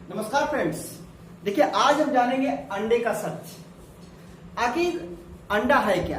नमस्कार फ्रेंड्स। देखिए आज हम जानेंगे अंडे का सच। आखिर अंडा है क्या।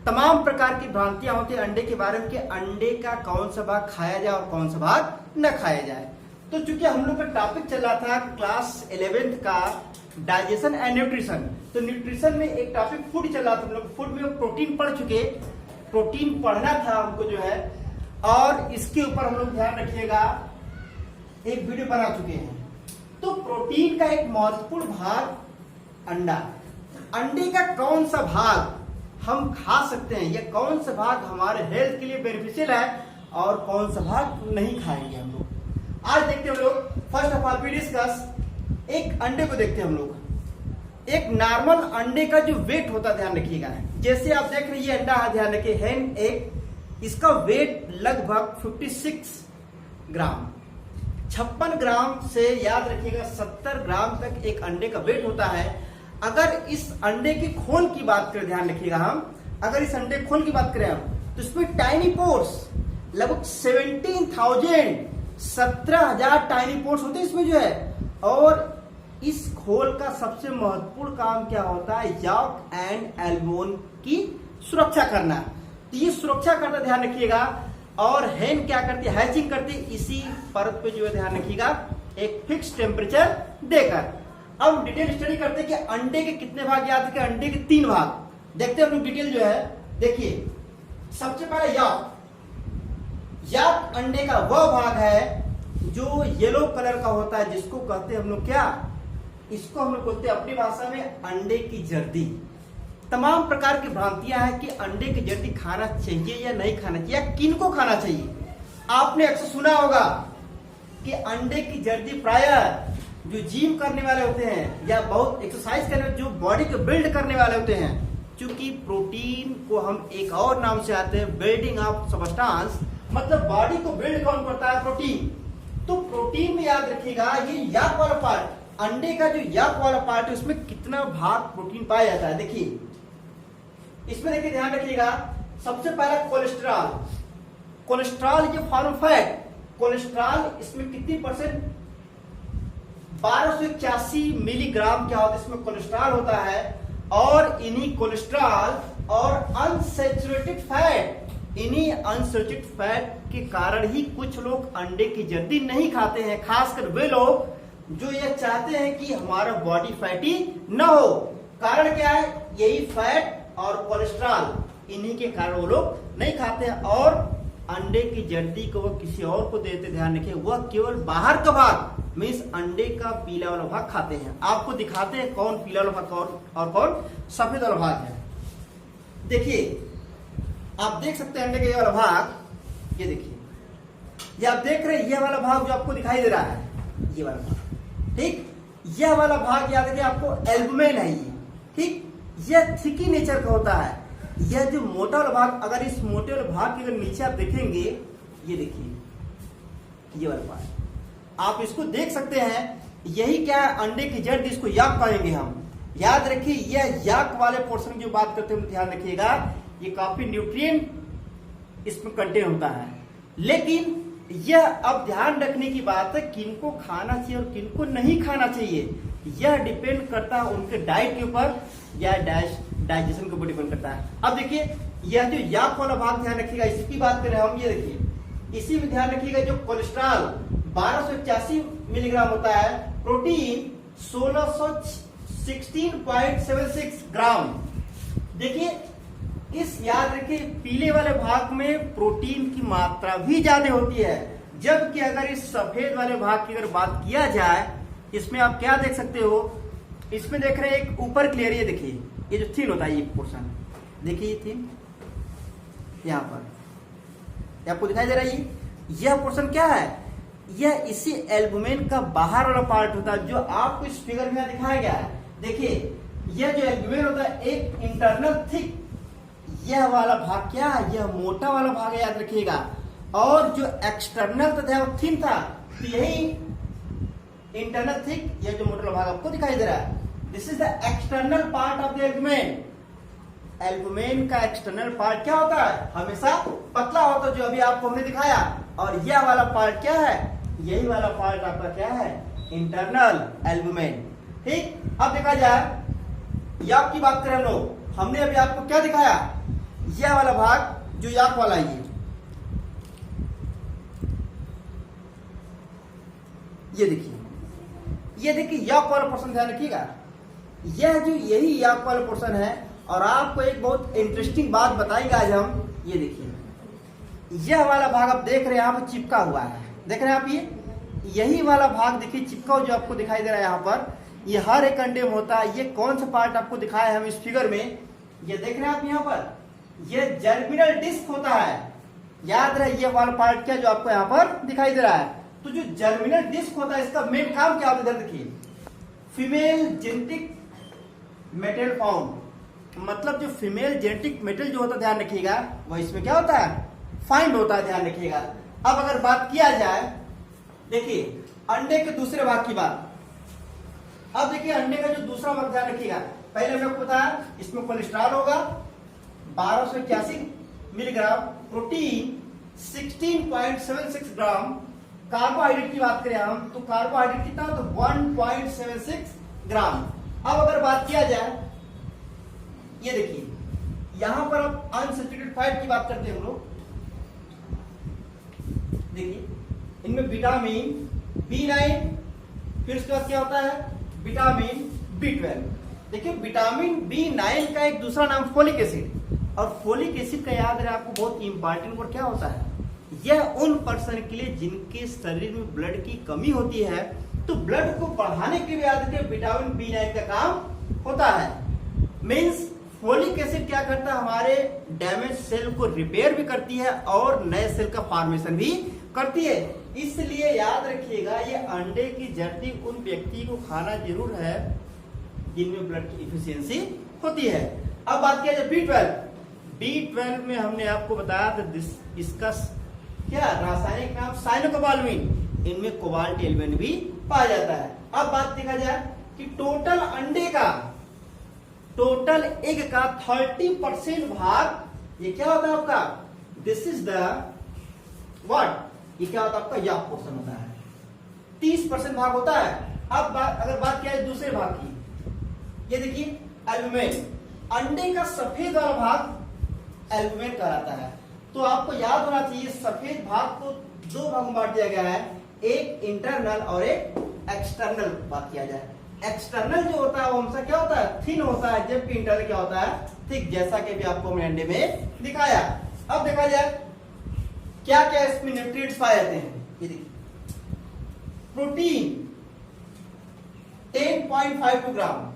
तमाम प्रकार की भ्रांतियां होती है अंडे के बारे में कि अंडे का कौन सा भाग खाया जाए और कौन सा भाग न खाया जाए। तो चूंकि हम लोग का टॉपिक चल रहा था क्लास 11th का डाइजेशन एंड न्यूट्रिशन, तो न्यूट्रिशन में एक टॉपिक फूड चल रहा था। हम लोग फूड में प्रोटीन पढ़ चुके, प्रोटीन पढ़ना था हमको जो है, और इसके ऊपर हम लोग ध्यान रखिएगा एक वीडियो बना चुके हैं। तो प्रोटीन का एक महत्वपूर्ण भाग अंडा। अंडे का कौन सा भाग हम खा सकते हैं या कौन सा भाग हमारे हेल्थ के लिए बेनिफिशियल है और कौन सा भाग नहीं खाएंगे हम लोग। आज देखते हैं हम लोग। First of all we discuss एक अंडे को देखते हैं हम लोग। एक नॉर्मल अंडे का जो वेट होता है ध्यान रखिएगा। जैसे आप देख रहे हैं अंडा है, ध्यान रखिए हैन एग, इसका वेट लगभग 56 ग्राम, 56 ग्राम से याद रखिएगा 70 ग्राम तक एक अंडे का वेट होता है। अगर इस अंडे की खोल की बात करें, ध्यान रखिएगा हम, अगर इस अंडे खोल की बात करें हम, तो इसमें टाइनी पोर्स लगभग 17,000 टाइनी पोर्स होते हैं इसमें जो है। और इस खोल का सबसे महत्वपूर्ण काम क्या होता है, यॉक एंड एल्बोन की सुरक्षा करना। तो ये सुरक्षा करना ध्यान रखिएगा। और हेन क्या करती है, हैचिंग करती है इसी परत पे जो है, ध्यान रखिएगा एक फिक्स टेम्परेचर देकर। अब डिटेल स्टडी करते हैं कि अंडे के कितने भाग याद रखिए। अंडे के 3 भाग देखते हैं हम लोग डिटेल जो है। देखिए सबसे पहले यॉक। यॉक अंडे का वह भाग है जो येलो कलर का होता है, जिसको कहते हैं हम लोग क्या, इसको हम लोग बोलते हैं अपनी भाषा में अंडे की जर्दी। तमाम प्रकार की भ्रांतियां हैं कि अंडे की जर्दी खाना चाहिए या नहीं खाना चाहिए, या किनको खाना चाहिए। आपने अक्सर सुना होगा कि अंडे की जर्दी प्रायः जो जिम करने वाले होते हैं या बहुत एक्सरसाइज करने, जो बॉडी को बिल्ड करने वाले होते हैं, क्योंकि प्रोटीन को हम एक और नाम से आते हैं बिल्डिंग ऑफ सबस्टांस, मतलब बॉडी को बिल्ड कौन करता है, प्रोटीन। तो प्रोटीन में याद रखिएगा ये याक वाला पार्ट, अंडे का जो याक वाला पार्ट है उसमें कितना भाग प्रोटीन पाया जाता है। देखिए इसमें देखिए ध्यान रखिएगा, सबसे पहला कोलेस्ट्रॉल। कोलेस्ट्रॉल ये फॉर्म फैट। कोलेस्ट्रॉल इसमें कितनी परसेंट, 1281 मिलीग्राम क्या होता है इसमें कोलेस्ट्रॉल होता है। और इन्हीं कोलेस्ट्रॉल और अनसैचुरेटेड फैट, इन्हीं अनसैचुरेटेड फैट के कारण ही कुछ लोग अंडे की जर्दी नहीं खाते हैं, खासकर वे लोग जो ये चाहते हैं कि हमारा बॉडी फैटी न हो। कारण क्या है, यही फैट और कोलेस्ट्रॉल, इन्हीं के कारण वो लोग नहीं खाते हैं। और अंडे की जर्दी को वो किसी और को देते, ध्यान रखिए, वह केवल बाहर का भाग मीन्स अंडे का पीला वाला भाग खाते हैं। आपको दिखाते हैं कौन पीला वाला भाग और कौन सफेद वाला भाग है। देखिए आप देख सकते हैं अंडे का ये वाला भाग, ये देखिए, ये आप देख रहे हैं ये वाला भाग जो आपको दिखाई दे रहा है, ये वाला भाग, ठीक। यह वाला भाग याद रखिए आपको एल्बुमेन है ये, ठीक। यह थिकी नेचर का होता है। यह जो मोटा वाला भाग, अगर इस मोटे वाले भाग के अगर नीचे आप देखेंगे, ये देखिए ये वाला भाग, आप इसको देख सकते हैं। यही क्या है, अंडे की जड़, इसको याक कहेंगे हम। याद रखिए यह याक वाले पोर्शन की जो बात करते हैं ध्यान रखिएगा, ये काफी न्यूट्रिएंट इसमें कंटेन होता है। लेकिन यह अब ध्यान रखने की बात है किनको खाना चाहिए और किनको नहीं खाना चाहिए। यह डिपेंड करता है उनके डाइट के ऊपर या डाइजेशन के ऊपर डिपेंड करता है। अब देखिए यह जो याक वाला भाग ध्यान रखिएगा, इसकी बात करें हम, ये देखिए इसी में ध्यान रखिएगा जो कोलेस्ट्रॉल 1281 मिलीग्राम होता है, प्रोटीन 1676 ग्राम। देखिए इस याद रखिए पीले वाले भाग में प्रोटीन की मात्रा भी ज्यादा होती है, जबकि अगर इस सफेद वाले भाग की अगर बात किया जाए, इसमें आप क्या देख सकते हो, इसमें देख रहे हैं एक ऊपर क्लियर, ये देखिए ये जो थिन होता है ये पोर्शन, देखिए ये थिन यहाँ पर आपको दिखाई दे रहा है। यह पोर्शन क्या है, यह इसी एल्बुमेन का बाहर वाला पार्ट होता है जो आपको इस फिगर में दिखाया गया है। देखिए यह जो एल्बुमेन होता है एक इंटरनल थिक, यह वाला भाग क्या है, यह मोटा वाला भाग है याद रखिएगा। और जो एक्सटर्नल था वो थिन था, तो यही इंटरनल थिक, यह जो मोटा भाग आपको दिखाई दे रहा है, this is the external part of the albumen. Albumen का एक्सटर्नल पार्ट क्या होता है, हमेशा पतला होता है, जो अभी आपको हमने दिखाया। और यह वाला पार्ट क्या है, यही वाला पार्ट आपका क्या है, इंटरनल एल्बुमेन। ठीक, अब देखा जाए याक की बात करें हम लोग, हमने अभी आपको क्या दिखाया, यह वाला भाग जो याक वाला ये देखिए याक वाला पोर्शन ध्यान रखिएगा, यह जो यही याक वाला पोर्शन है। और आपको एक बहुत इंटरेस्टिंग बात बताएंगे आज हम, ये देखिए यह वाला भाग आप देख रहे हैं यहाँ पर चिपका हुआ है, देख रहे हैं आप, ये यही वाला भाग देखिए चिपका हुआ जो आपको दिखाई दे रहा है यहाँ पर, ये हर एक अंडे में होता है। ये कौन सा पार्ट आपको दिखाया है हम इस फिगर में, ये देख रहे हैं आप यहाँ पर, ये जर्मिनल डिस्क होता है। याद रहे ये वाला पार्ट क्या जो आपको यहाँ पर दिखाई दे रहा है। तो जो जर्मिनल डिस्क होता है इसका मेन काम क्या होता है, देखिए फीमेल जेनेटिक मेटेरियल फाउंड, मतलब जो फीमेल जेनेटिक मेटेरियल जो होता है ध्यान रखिएगा, वह इसमें क्या होता है, फाइंड होता है, ध्यान रखिएगा। अब अगर बात किया जाए, देखिए अंडे के दूसरे भाग की बात, अब देखिए अंडे का जो दूसरा भाग ध्यान रखिएगा, पहले हमने आपको बताया इसमें कोलेस्ट्रॉल होगा 1281 मिलीग्राम, प्रोटीन 16.76 ग्राम, कार्बोहाइड्रेट की बात करें हम तो कार्बोहाइड्रेट कितना हो तो 1.76 ग्राम। अब अगर बात किया जाए, ये देखिए यहां पर अब अनसैचुरेटेड फैट की बात करते हैं हम लोग, देखिए इनमें विटामिन B9, फिर उसके बाद क्या होता है विटामिन B12। देखिए विटामिन B9 का एक दूसरा नाम फोलिक एसिड, और फोलिक एसिड का याद रहे आपको बहुत इंपॉर्टेंट वर्ड क्या होता है, यह उन पर्सन के लिए जिनके शरीर में ब्लड की कमी होती है, तो ब्लड को बढ़ाने के लिए याद रखिए विटामिन B9 का काम होता है। मींस फोलिक एसिड क्या करता है, हमारे डैमेज सेल को रिपेयर भी करती है और नए सेल का फॉर्मेशन भी करती है। इसलिए याद रखिएगा ये अंडे की जर्दी उन व्यक्ति को खाना जरूर है जिनमें ब्लड की इफिशियंसी होती है। अब बात किया जाए B12 में हमने आपको बताया था इसका क्या रासायनिक नाम साइनोकोबाल्मिन, इनमें कोबाल्ट एलिमेंट भी पाया जाता है। अब बात देखा जाए कि टोटल अंडे का, टोटल एग का 30% भाग ये क्या होता है आपका, दिस इज द व्हाट, ये क्या होता है आपका याक पोर्शन होता है, 30% भाग होता है। अब अगर बात किया जाए दूसरे भाग की, ये देखिए एल्बुमेन, अंडे का सफेद वाला भाग एल्बुमेन कहलाता है। तो आपको याद होना चाहिए सफेद भाग को दो भाग में बांट दिया गया है, एक इंटरनल और एक एक्सटर्नल। बात किया जाए एक्सटर्नल जो होता है वो हमसे क्या होता है, थिन होता है, जबकि इंटरनल क्या होता है, थिक, जैसा कि भी आपको मैंने अंडे में दिखाया। अब देखा जाए क्या क्या इसमें न्यूट्रिएंट्स पाए जाते हैं, ये देखिए प्रोटीन 10.52 ग्राम,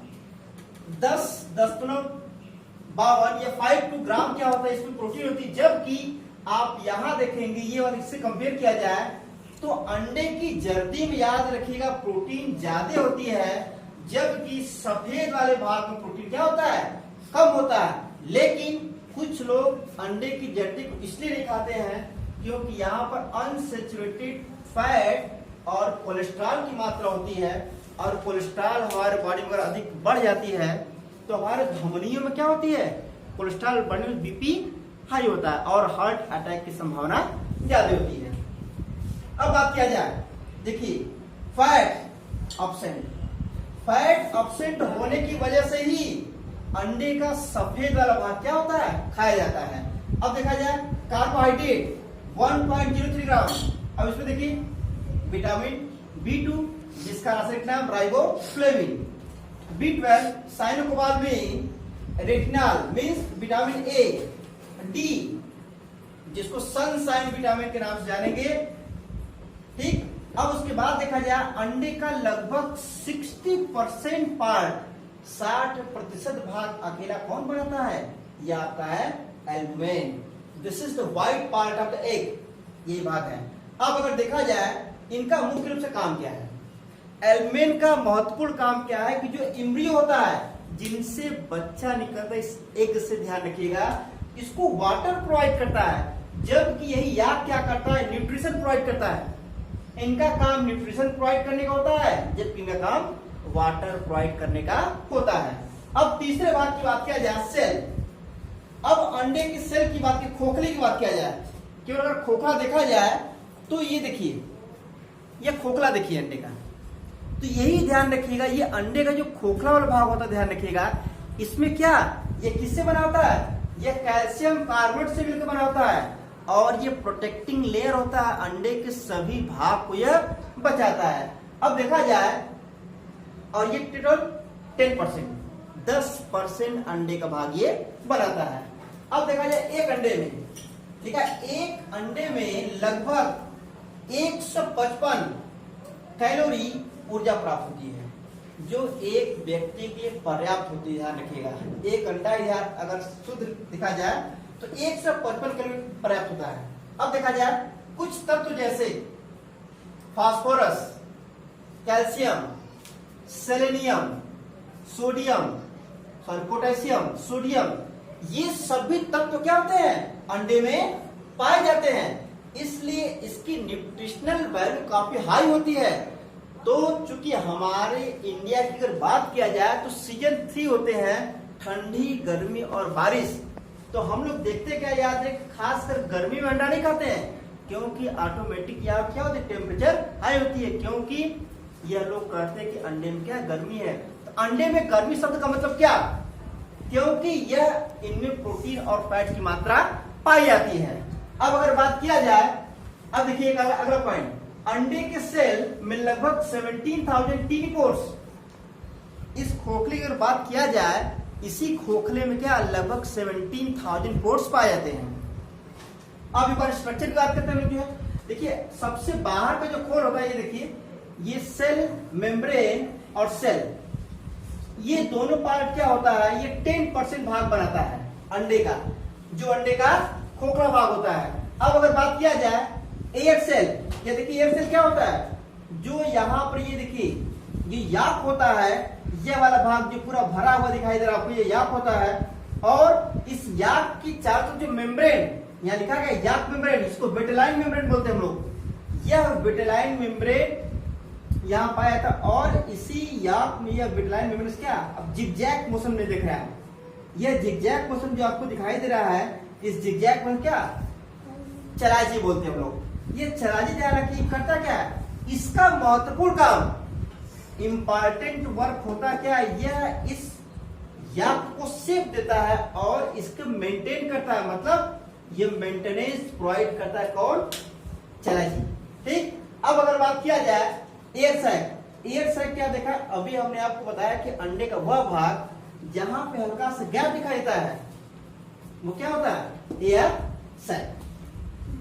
10.52 या 52 ग्राम क्या होता है इसमें प्रोटीन होती है। जबकि आप यहां देखेंगे ये और इससे कंपेयर किया जाए तो अंडे की जर्दी में याद रखिएगा प्रोटीन ज्यादा होती है, जबकि सफेद वाले भाग में प्रोटीन क्या होता है, कम होता है। लेकिन कुछ लोग अंडे की जर्दी को इसलिए नहीं खाते हैं क्योंकि यहाँ पर अनसैचुरेटेड फैट और कोलेस्ट्रॉल की मात्रा होती है, और कोलेस्ट्रॉल हमारे बॉडी में अधिक बढ़ जाती है तो हमारे धमनियों में क्या होती है, कोलेस्ट्रॉल बढ़ने में बीपी हाई होता है और हार्ट अटैक की संभावना ज्यादा होती है। अब बात किया जाए, देखिए फैट अब्सेंट होने की वजह से ही अंडे का सफेद वाला भाग क्या होता है, खाया जाता है। अब देखा जाए कार्बोहाइड्रेट 1.03 ग्राम। अब इसमें देखिए विटामिन B2 जिसका रासायनिक नाम riboflavin, B12 cyanocobalamin, retinol means vitamin A, D जिसको सनशाइन विटामिन के नाम से जानेंगे, ठीक। अब उसके बाद देखा जाए अंडे का लगभग 60% पार्ट, 60% भाग अकेला कौन बनाता है, यह आपका है albumen. This is the white part of the egg, ये भाग है। अब अगर देखा जाए इनका मुख्य रूप से काम क्या है, एल्बुमेन का महत्वपूर्ण काम क्या है कि जो एम्ब्रियो होता है जिनसे बच्चा निकलता है इस एग से, ध्यान रखिएगा, इसको वाटर प्रोवाइड करता है, जबकि यही याक क्या करता है, न्यूट्रिशन प्रोवाइड करता है। इनका काम न्यूट्रिशन प्रोवाइड करने का होता है, जबकि इनका काम वाटर प्रोवाइड करने का होता है। अब तीसरे भाग की बात किया जाए सेल। अब अंडे की सेल की बात की, खोखले की बात किया जाए, केवल अगर खोखला देखा जाए तो ये देखिए, ये खोखला देखिए अंडे का, तो यही ध्यान रखिएगा, ये अंडे का जो खोखला वाला भाग होता है ध्यान रखिएगा, इसमें क्या ये किससे बना होता है, ये कैल्शियम कार्बोनेट से मिलकर बना होता है, और ये प्रोटेक्टिंग लेयर होता है, अंडे के सभी भाग को यह बचाता है। अब देखा जाए, और ये टोटल 10% अंडे का भाग ये बनाता है। अब देखा जाए एक अंडे में, ठीक है, एक अंडे में लगभग 155 कैलोरी ऊर्जा प्राप्त होती है, जो एक व्यक्ति के लिए पर्याप्त होती है। ध्यान रखिएगा, एक अंडा यार अगर शुद्ध देखा जाए तो 155 कैलोरी पर्याप्त होता है। अब देखा जाए कुछ तत्व जैसे phosphorus, calcium, selenium, sodium, potassium, sodium, ये सभी तत्व क्या होते हैं, अंडे में पाए जाते हैं, इसलिए इसकी न्यूट्रिशनल वैल्यू काफी हाई होती है। तो चूंकि हमारे इंडिया की अगर बात किया जाए तो सीजन 3 होते हैं, ठंडी, गर्मी और बारिश। तो हम लोग देखते क्या याद है, खासकर गर्मी में अंडा नहीं खाते हैं, क्योंकि ऑटोमेटिक यहाँ क्या होती है, टेम्परेचर हाई होती है, क्योंकि यह लोग कहते हैं कि अंडे में क्या गर्मी है। तो अंडे में गर्मी शब्द का मतलब क्या, क्योंकि यह इनमें प्रोटीन और फैट की मात्रा पाई जाती है। अब अगर बात किया जाए, अब देखिए अगला पॉइंट, अंडे के सेल में लगभग 17,000 टीनी पोर्स। इस खोखले की अगर बात किया जाए, इसी खोखले में क्या लगभग 17,000 पोर्स पाए जाते हैं। अब एक बार स्ट्रक्चर की बात करते हैं जो है, देखिए सबसे बाहर का जो खोल होता है, ये देखिए, ये सेल मेम्ब्रेन और सेल, ये दोनों पार्ट क्या होता है, ये 10% भाग बनाता है अंडे का, जो अंडे का खोखला भाग होता है। अब अगर बात किया जाए एयर सेल, ये देखिए एयर सेल क्या होता है, जो यहाँ पर ये देखिए ये याक होता है, ये वाला भाग जो पूरा भरा हुआ दिखाई दे रहा है आपको, ये याक होता है, और इस याक की चारों तरफ जो मेम्ब्रेन यहाँ लिखा गया याक मेम्ब्रेन, इसको विटेलाइन मेम्ब्रेन बोलते हैं हम लोग, यह विटेलाइन मेम्ब्रेन यहाँ पाया था, और इसी याक में यह विटेलाइन मेम्ब्रेन क्या अब जिगजैग मोशन में दिख रहा है, यह जिगजैग मोशन जो आपको दिखाई दे रहा है, इस जिगजैग मोशन क्या चलाजी बोलते हैं हम लोग। ये चलाजी ध्यान रखिए करता क्या है, इसका महत्वपूर्ण काम, इंपॉर्टेंट वर्क होता क्या है, यह इस याक को शेप देता है और इसको मेंटेन करता है, मतलब ये मेंटेनेंस प्रोवाइड करता है कौन, चलाजी। ठीक, अब अगर बात किया जाए एयर सैक, एयर सैक क्या देखा, अभी हमने आपको बताया कि अंडे का वह भाग जहां पे हल्का सा गैप दिखाई देता है वो क्या होता है, एयर सैक।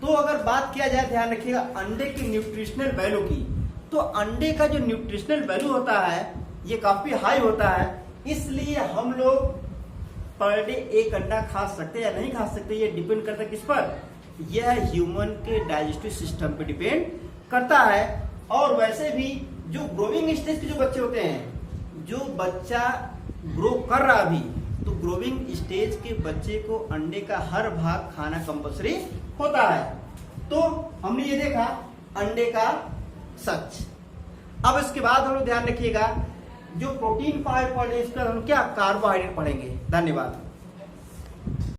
तो अगर बात किया जाए, ध्यान रखिएगा, अंडे की न्यूट्रिशनल वैल्यू की, तो अंडे का जो न्यूट्रिशनल वैल्यू होता है ये काफी हाई होता है, इसलिए हम लोग पर डे एक अंडा खा सकते हैं या नहीं खा सकते, ये डिपेंड करता है किस पर, यह ह्यूमन के डाइजेस्टिव सिस्टम पे डिपेंड करता है। और वैसे भी जो ग्रोइंग स्टेज के जो बच्चे होते हैं, जो बच्चा ग्रो कर रहा अभी, तो ग्रोइंग स्टेज के बच्चे को अंडे का हर भाग खाना कंपल्सरी होता है। तो हमने ये देखा अंडे का सच। अब इसके बाद हम लोग ध्यान रखिएगा, जो प्रोटीन पार्ट पढ़े, इसका हम क्या कार्बोहाइड्रेट पढ़ेंगे। धन्यवाद।